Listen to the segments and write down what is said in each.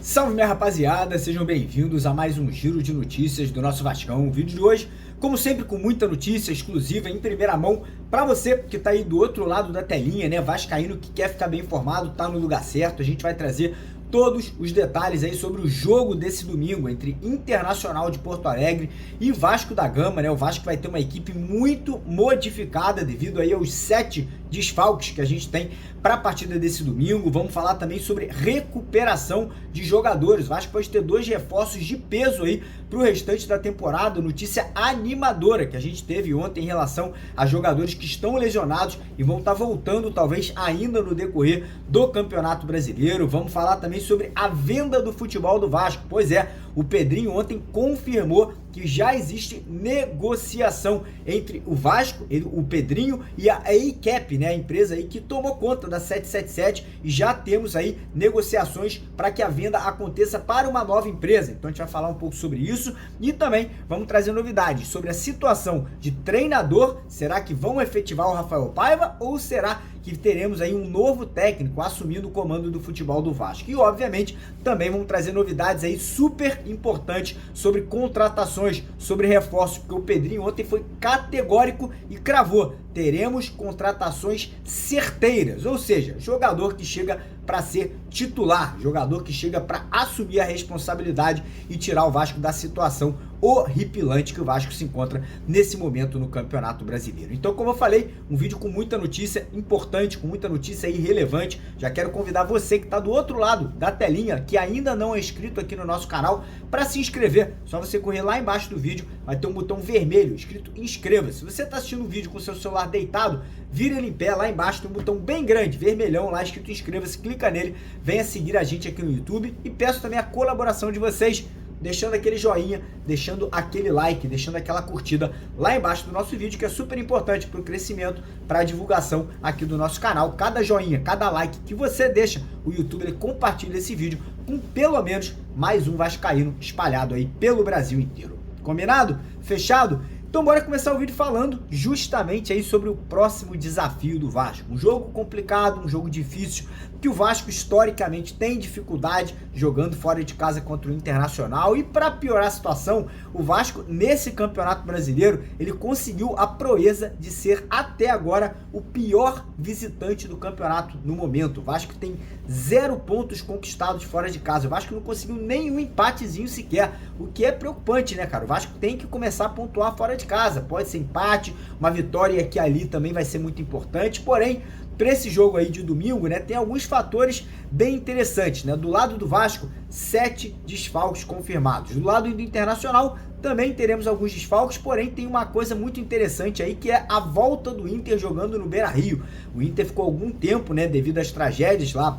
Salve minha rapaziada, sejam bem-vindos a mais um giro de notícias do nosso Vascão. O vídeo de hoje, como sempre, com muita notícia exclusiva em primeira mão para você que tá aí do outro lado da telinha, né? Vascaíno que quer ficar bem informado, tá no lugar certo. A gente vai trazer todos os detalhes aí sobre o jogo desse domingo entre Internacional de Porto Alegre e Vasco da Gama, né? O Vasco vai ter uma equipe muito modificada devido aí aos 7 desfalques que a gente tem para a partida desse domingo. Vamos falar também sobre recuperação de jogadores. O Vasco pode ter 2 reforços de peso aí para o restante da temporada. Notícia animadora que a gente teve ontem em relação a jogadores que estão lesionados e vão estar voltando talvez ainda no decorrer do Campeonato Brasileiro. Vamos falar também sobre a venda do futebol do Vasco. Pois é, o Pedrinho ontem confirmou que já existe negociação entre o Vasco, o Pedrinho e a EICAP, né, a empresa aí que tomou conta da 777, e já temos aí negociações para que a venda aconteça para uma nova empresa. Então a gente vai falar um pouco sobre isso e também vamos trazer novidades sobre a situação de treinador. Será que vão efetivar o Rafael Paiva ou será que teremos aí um novo técnico assumindo o comando do futebol do Vasco? E obviamente também vamos trazer novidades aí super importantes sobre contratações, sobre reforços, porque o Pedrinho ontem foi categórico e cravou: teremos contratações certeiras, ou seja, jogador que chega para ser titular, jogador que chega para assumir a responsabilidade e tirar o Vasco da situação horripilante que o Vasco se encontra nesse momento no Campeonato Brasileiro. Então, como eu falei, um vídeo com muita notícia importante, com muita notícia irrelevante. Já quero convidar você que está do outro lado da telinha, que ainda não é inscrito aqui no nosso canal, para se inscrever. Só você correr lá embaixo do vídeo, vai ter um botão vermelho escrito inscreva-se. Se você está assistindo o vídeo com o seu celular deitado, vira ele em pé, lá embaixo tem um botão bem grande, vermelhão, lá escrito inscreva-se, clica nele, venha seguir a gente aqui no YouTube e peço também a colaboração de vocês, deixando aquele joinha, deixando aquele like, deixando aquela curtida lá embaixo do nosso vídeo, que é super importante para o crescimento, para a divulgação aqui do nosso canal. Cada joinha, cada like que você deixa, o YouTube ele compartilha esse vídeo com pelo menos mais um vascaíno espalhado aí pelo Brasil inteiro. Combinado? Fechado? Então bora começar o vídeo falando justamente aí sobre o próximo desafio do Vasco. Um jogo complicado, um jogo difícil, que o Vasco historicamente tem dificuldade jogando fora de casa contra o Internacional. E para piorar a situação, o Vasco nesse Campeonato Brasileiro, ele conseguiu a proeza de ser até agora o pior visitante do campeonato no momento. O Vasco tem 0 pontos conquistados fora de casa. O Vasco não conseguiu nenhum empatezinho sequer, o que é preocupante, né, cara? O Vasco tem que começar a pontuar fora de casa. Pode ser empate, uma vitória aqui e ali também vai ser muito importante, porém, para esse jogo aí de domingo, né, tem alguns fatores bem interessantes, né? Do lado do Vasco, 7 desfalques confirmados. Do lado do Internacional, também teremos alguns desfalques, porém tem uma coisa muito interessante aí, que é a volta do Inter jogando no Beira-Rio. O Inter ficou algum tempo, né, devido às tragédias lá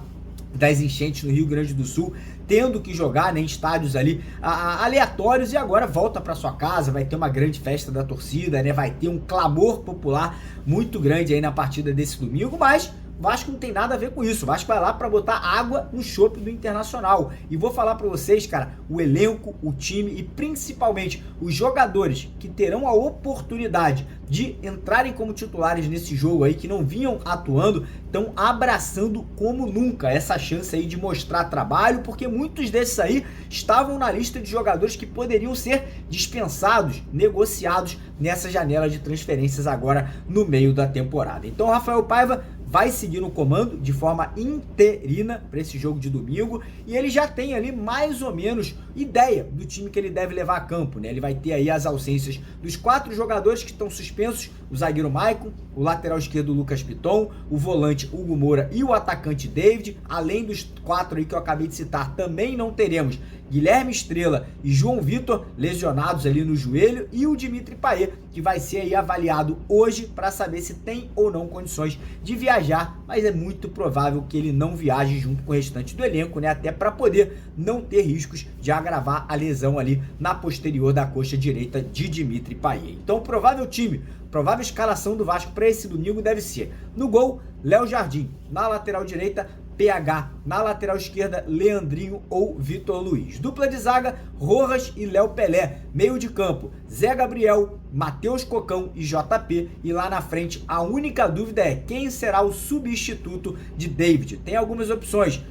das enchentes no Rio Grande do Sul, tendo que jogar, né, em estádios ali aleatórios, e agora volta para sua casa, vai ter uma grande festa da torcida, né, vai ter um clamor popular muito grande aí na partida desse domingo, mas o Vasco não tem nada a ver com isso. O Vasco vai lá para botar água no chope do Internacional. E vou falar para vocês, cara, o elenco, o time e principalmente os jogadores que terão a oportunidade de entrarem como titulares nesse jogo aí, que não vinham atuando, estão abraçando como nunca essa chance aí de mostrar trabalho, porque muitos desses aí estavam na lista de jogadores que poderiam ser dispensados, negociados nessa janela de transferências agora no meio da temporada. Então o Rafael Paiva vai seguir no comando de forma interina para esse jogo de domingo, e ele já tem ali mais ou menos ideia do time que ele deve levar a campo, né? Ele vai ter aí as ausências dos 4 jogadores que estão suspensos: o zagueiro Maicon, o lateral esquerdo Lucas Piton, o volante Hugo Moura e o atacante David. Além dos 4 aí que eu acabei de citar, também não teremos Guilherme Estrela e João Vitor, lesionados ali no joelho, e o Dimitri Payet, que vai ser aí avaliado hoje para saber se tem ou não condições de viajar, mas é muito provável que ele não viaje junto com o restante do elenco, né, até para poder não ter riscos de agravar a lesão ali na posterior da coxa direita de Dimitri Payet. Então o provável time, provável escalação do Vasco para esse domingo deve ser: no gol, Léo Jardim; na lateral direita, PH. Na lateral esquerda, Leandrinho ou Vitor Luiz. Dupla de zaga, Rojas e Léo Pelé. Meio de campo, Zé Gabriel, Matheus Cocão e JP. E lá na frente, a única dúvida é quem será o substituto de David. Tem algumas opções.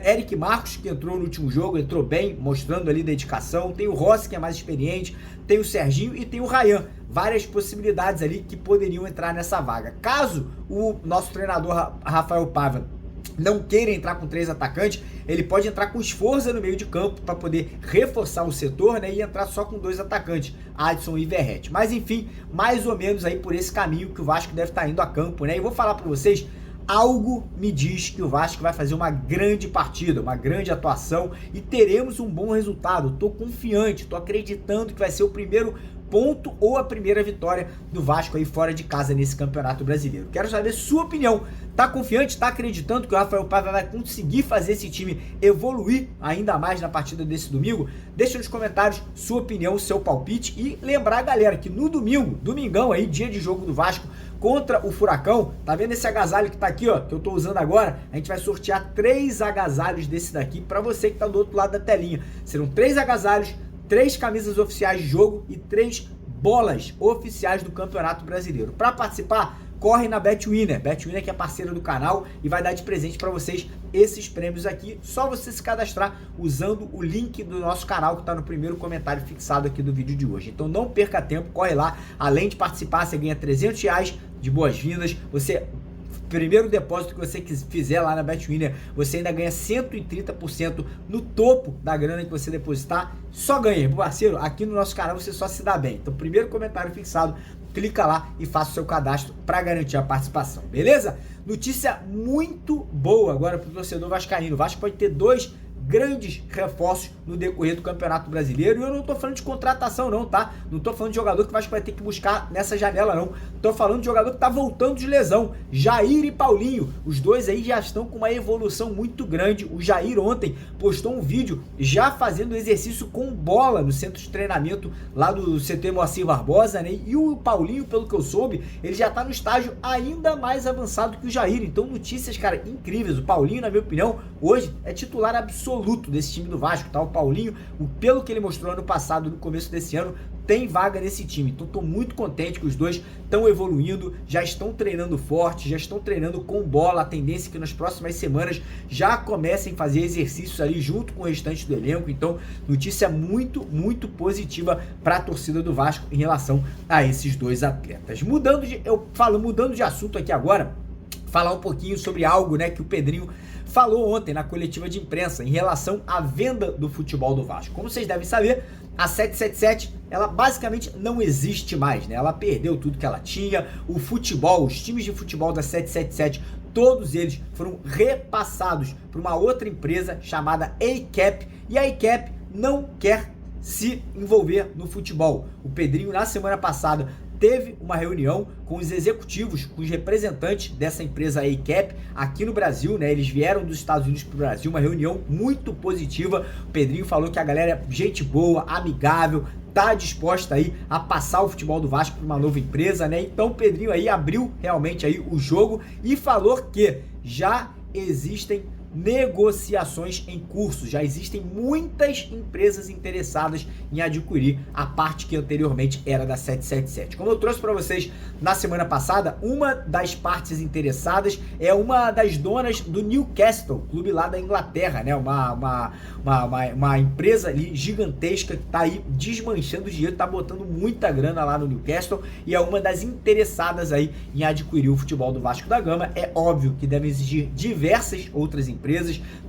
Eric Marcos, que entrou no último jogo, entrou bem, mostrando ali dedicação. Tem o Rossi, que é mais experiente. Tem o Serginho e tem o Ryan. Várias possibilidades ali que poderiam entrar nessa vaga. Caso o nosso treinador Rafael Paiva não queira entrar com 3 atacantes, ele pode entrar com Sforza no meio de campo para poder reforçar o setor, né, e entrar só com 2 atacantes, Adson e Verratti. Mas enfim, mais ou menos aí por esse caminho que o Vasco deve estar indo a campo, né? E vou falar para vocês, algo me diz que o Vasco vai fazer uma grande partida, uma grande atuação e teremos um bom resultado. Tô confiante, tô acreditando que vai ser o primeiro ponto ou a primeira vitória do Vasco aí fora de casa nesse Campeonato Brasileiro. Quero saber sua opinião. Tá confiante? Tá acreditando que o Rafael Paiva vai conseguir fazer esse time evoluir ainda mais na partida desse domingo? Deixa nos comentários sua opinião, seu palpite e lembrar, galera, que no domingo, domingão aí, dia de jogo do Vasco contra o Furacão, tá vendo esse agasalho que tá aqui, ó, que eu tô usando agora? A gente vai sortear 3 agasalhos desse daqui pra você que tá do outro lado da telinha. Serão 3 agasalhos, 3 camisas oficiais de jogo e 3 bolas oficiais do Campeonato Brasileiro. Para participar, corre na Betwinner. Betwinner que é parceira do canal e vai dar de presente para vocês esses prêmios aqui. Só você se cadastrar usando o link do nosso canal que está no primeiro comentário fixado aqui do vídeo de hoje. Então não perca tempo, corre lá. Além de participar, você ganha R$300 de boas-vindas. Primeiro depósito que você fizer lá na Betwinner, você ainda ganha 130% no topo da grana que você depositar. Só ganha, meu parceiro. Aqui no nosso canal você só se dá bem. Então, primeiro comentário fixado, clica lá e faça o seu cadastro para garantir a participação, beleza? Notícia muito boa agora para o torcedor vascaíno. O Vasco pode ter 2 grandes reforços no decorrer do Campeonato Brasileiro. E eu não tô falando de contratação não, tá? Não tô falando de jogador que o Vasco vai ter que buscar nessa janela não. Tô falando de jogador que tá voltando de lesão. Jair e Paulinho. Os dois aí já estão com uma evolução muito grande. O Jair ontem postou um vídeo já fazendo exercício com bola no centro de treinamento lá do CT Moacir Barbosa, né? E o Paulinho, pelo que eu soube, ele já tá no estágio ainda mais avançado que o Jair. Então notícias, cara, incríveis. O Paulinho, na minha opinião, hoje é titular absoluto desse time do Vasco, tá? O Paulinho, pelo que ele mostrou ano passado, no começo desse ano, tem vaga nesse time. Então tô muito contente que os dois estão evoluindo, já estão treinando forte, já estão treinando com bola. A tendência é que nas próximas semanas já comecem a fazer exercícios ali junto com o restante do elenco. Então, notícia muito, muito positiva para a torcida do Vasco em relação a esses 2 atletas. Mudando de assunto aqui agora, falar um pouquinho sobre algo, né, que o Pedrinho falou ontem na coletiva de imprensa em relação à venda do futebol do Vasco. Como vocês devem saber, a 777, ela basicamente não existe mais, né? Ela perdeu tudo que ela tinha. O futebol, os times de futebol da 777, todos eles foram repassados para uma outra empresa chamada ACAP, e a ACAP não quer se envolver no futebol. O Pedrinho, na semana passada, teve uma reunião com os executivos, com os representantes dessa empresa ACAP aqui no Brasil, né? Eles vieram dos Estados Unidos para o Brasil, uma reunião muito positiva. O Pedrinho falou que a galera é gente boa, amigável, tá disposta aí a passar o futebol do Vasco para uma nova empresa, né? Então o Pedrinho aí abriu realmente aí o jogo e falou que já existem negociações em curso, já existem muitas empresas interessadas em adquirir a parte que anteriormente era da 777. Como eu trouxe para vocês na semana passada, uma das partes interessadas é uma das donas do Newcastle, clube lá da Inglaterra, né? Uma empresa ali gigantesca que tá aí desmanchando dinheiro, tá botando muita grana lá no Newcastle e é uma das interessadas aí em adquirir o futebol do Vasco da Gama. É óbvio que devem existir diversas outras empresas,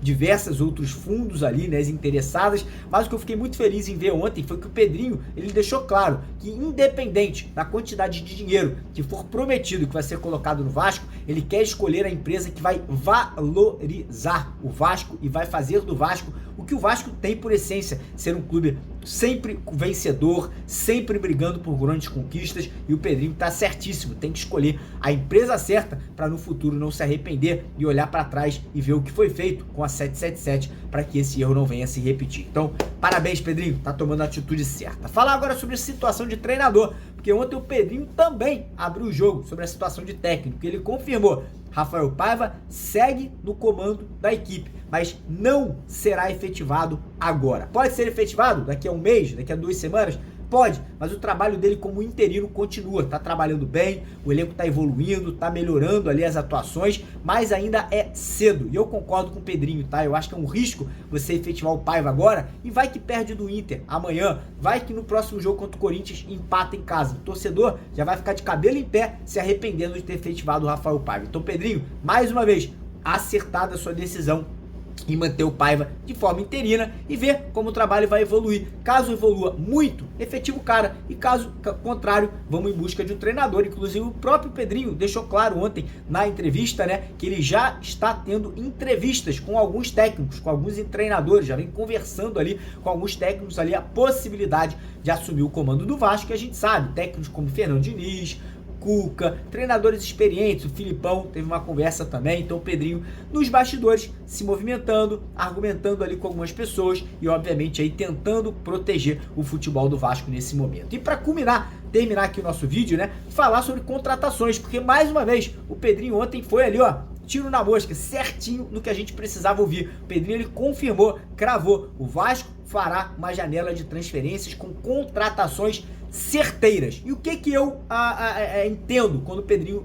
diversos outros fundos ali, né, interessadas, mas o que eu fiquei muito feliz em ver ontem foi que o Pedrinho, ele deixou claro que independente da quantidade de dinheiro que for prometido, que vai ser colocado no Vasco, ele quer escolher a empresa que vai valorizar o Vasco e vai fazer do Vasco o que o Vasco tem por essência, ser um clube sempre vencedor, sempre brigando por grandes conquistas, e o Pedrinho tá certíssimo, tem que escolher a empresa certa para no futuro não se arrepender e olhar para trás e ver o que foi feito com a 777 para que esse erro não venha a se repetir. Então, parabéns, Pedrinho, tá tomando a atitude certa. Falar agora sobre a situação de treinador, porque porque ontem o Pedrinho também abriu o jogo sobre a situação de técnico. Ele confirmou: Rafael Paiva segue no comando da equipe, mas não será efetivado agora. Pode ser efetivado daqui a um mês, daqui a 2 semanas? Pode, mas o trabalho dele como interino continua, tá trabalhando bem, o elenco tá evoluindo, tá melhorando ali as atuações, mas ainda é cedo. E eu concordo com o Pedrinho, tá? Eu acho que é um risco você efetivar o Paiva agora e vai que perde do Inter amanhã, vai que no próximo jogo contra o Corinthians empata em casa. O torcedor já vai ficar de cabelo em pé se arrependendo de ter efetivado o Rafael Paiva. Então, Pedrinho, mais uma vez, acertada a sua decisão e manter o Paiva de forma interina e ver como o trabalho vai evoluir. Caso evolua muito, efetiva o cara, e caso contrário, vamos em busca de um treinador. Inclusive o próprio Pedrinho deixou claro ontem na entrevista, né, que ele já está tendo entrevistas com alguns técnicos, com alguns treinadores, já vem conversando ali com alguns técnicos ali a possibilidade de assumir o comando do Vasco, que a gente sabe, técnicos como Fernando Diniz, Cuca, treinadores experientes, o Filipão teve uma conversa também. Então o Pedrinho nos bastidores se movimentando, argumentando ali com algumas pessoas e obviamente aí tentando proteger o futebol do Vasco nesse momento. E para terminar aqui o nosso vídeo, né, falar sobre contratações, porque mais uma vez o Pedrinho ontem foi ali, ó, tiro na mosca, certinho no que a gente precisava ouvir. O Pedrinho, ele confirmou, cravou: o Vasco fará uma janela de transferências com contratações certeiras. E o que eu entendo quando o Pedrinho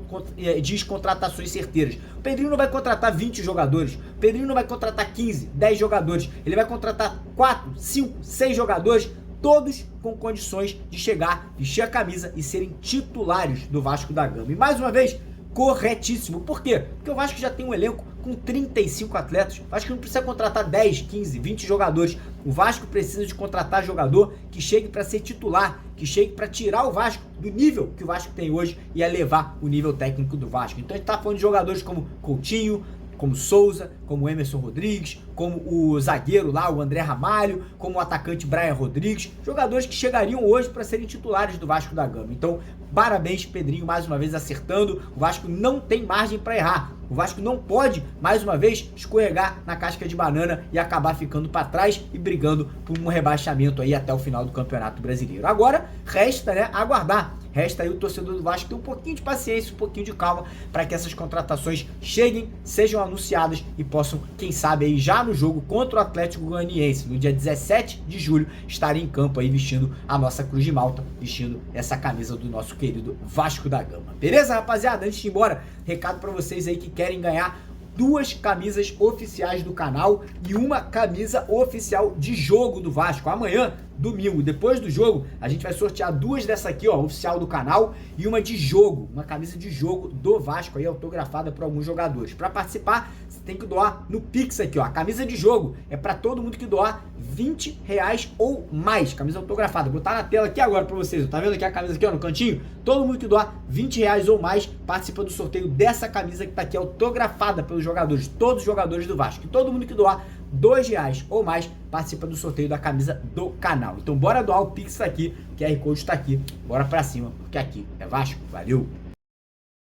diz contratações certeiras? O Pedrinho não vai contratar 20 jogadores, o Pedrinho não vai contratar 15, 10 jogadores, ele vai contratar 4, 5, 6 jogadores, todos com condições de chegar, vestir a camisa e serem titulares do Vasco da Gama. E mais uma vez, corretíssimo. Por quê? Porque o Vasco já tem um elenco com 35 atletas. O Vasco não precisa contratar 10, 15, 20 jogadores. O Vasco precisa de contratar jogador que chegue para ser titular, que chegue para tirar o Vasco do nível que o Vasco tem hoje e elevar o nível técnico do Vasco. Então a gente está falando de jogadores como Coutinho, como Souza, como Emerson Rodrigues, como o zagueiro lá, o André Ramalho, como o atacante Brian Rodrigues, jogadores que chegariam hoje para serem titulares do Vasco da Gama. Então, parabéns, Pedrinho, mais uma vez acertando. O Vasco não tem margem para errar. O Vasco não pode, mais uma vez, escorregar na casca de banana e acabar ficando para trás e brigando por um rebaixamento aí até o final do Campeonato Brasileiro. Agora, resta, né, aguardar. Resta aí o torcedor do Vasco ter um pouquinho de paciência, um pouquinho de calma para que essas contratações cheguem, sejam anunciadas e possam, quem sabe, aí já no jogo contra o Atlético Goianiense, no dia 17 de julho, estarem em campo aí vestindo a nossa Cruz de Malta, vestindo essa camisa do nosso querido Vasco da Gama. Beleza, rapaziada? Antes de ir embora, recado para vocês aí que querem ganhar 2 camisas oficiais do canal e uma camisa oficial de jogo do Vasco. Amanhã, domingo, depois do jogo, a gente vai sortear 2 dessa aqui, ó, oficial do canal, e uma de jogo, uma camisa de jogo do Vasco aí, autografada por alguns jogadores. Para participar, você tem que doar no Pix aqui, ó. A camisa de jogo é para todo mundo que doar R$20 ou mais, camisa autografada. Vou botar na tela aqui agora para vocês, tá vendo aqui a camisa aqui, ó, no cantinho? Todo mundo que doar R$20 ou mais participa do sorteio dessa camisa que tá aqui autografada pelos jogadores, todos os jogadores do Vasco. E todo mundo que doar R$2 ou mais participa do sorteio da camisa do canal. Então bora doar, o Pix tá aqui, o QR Code tá aqui, bora pra cima, porque aqui é Vasco. Valeu!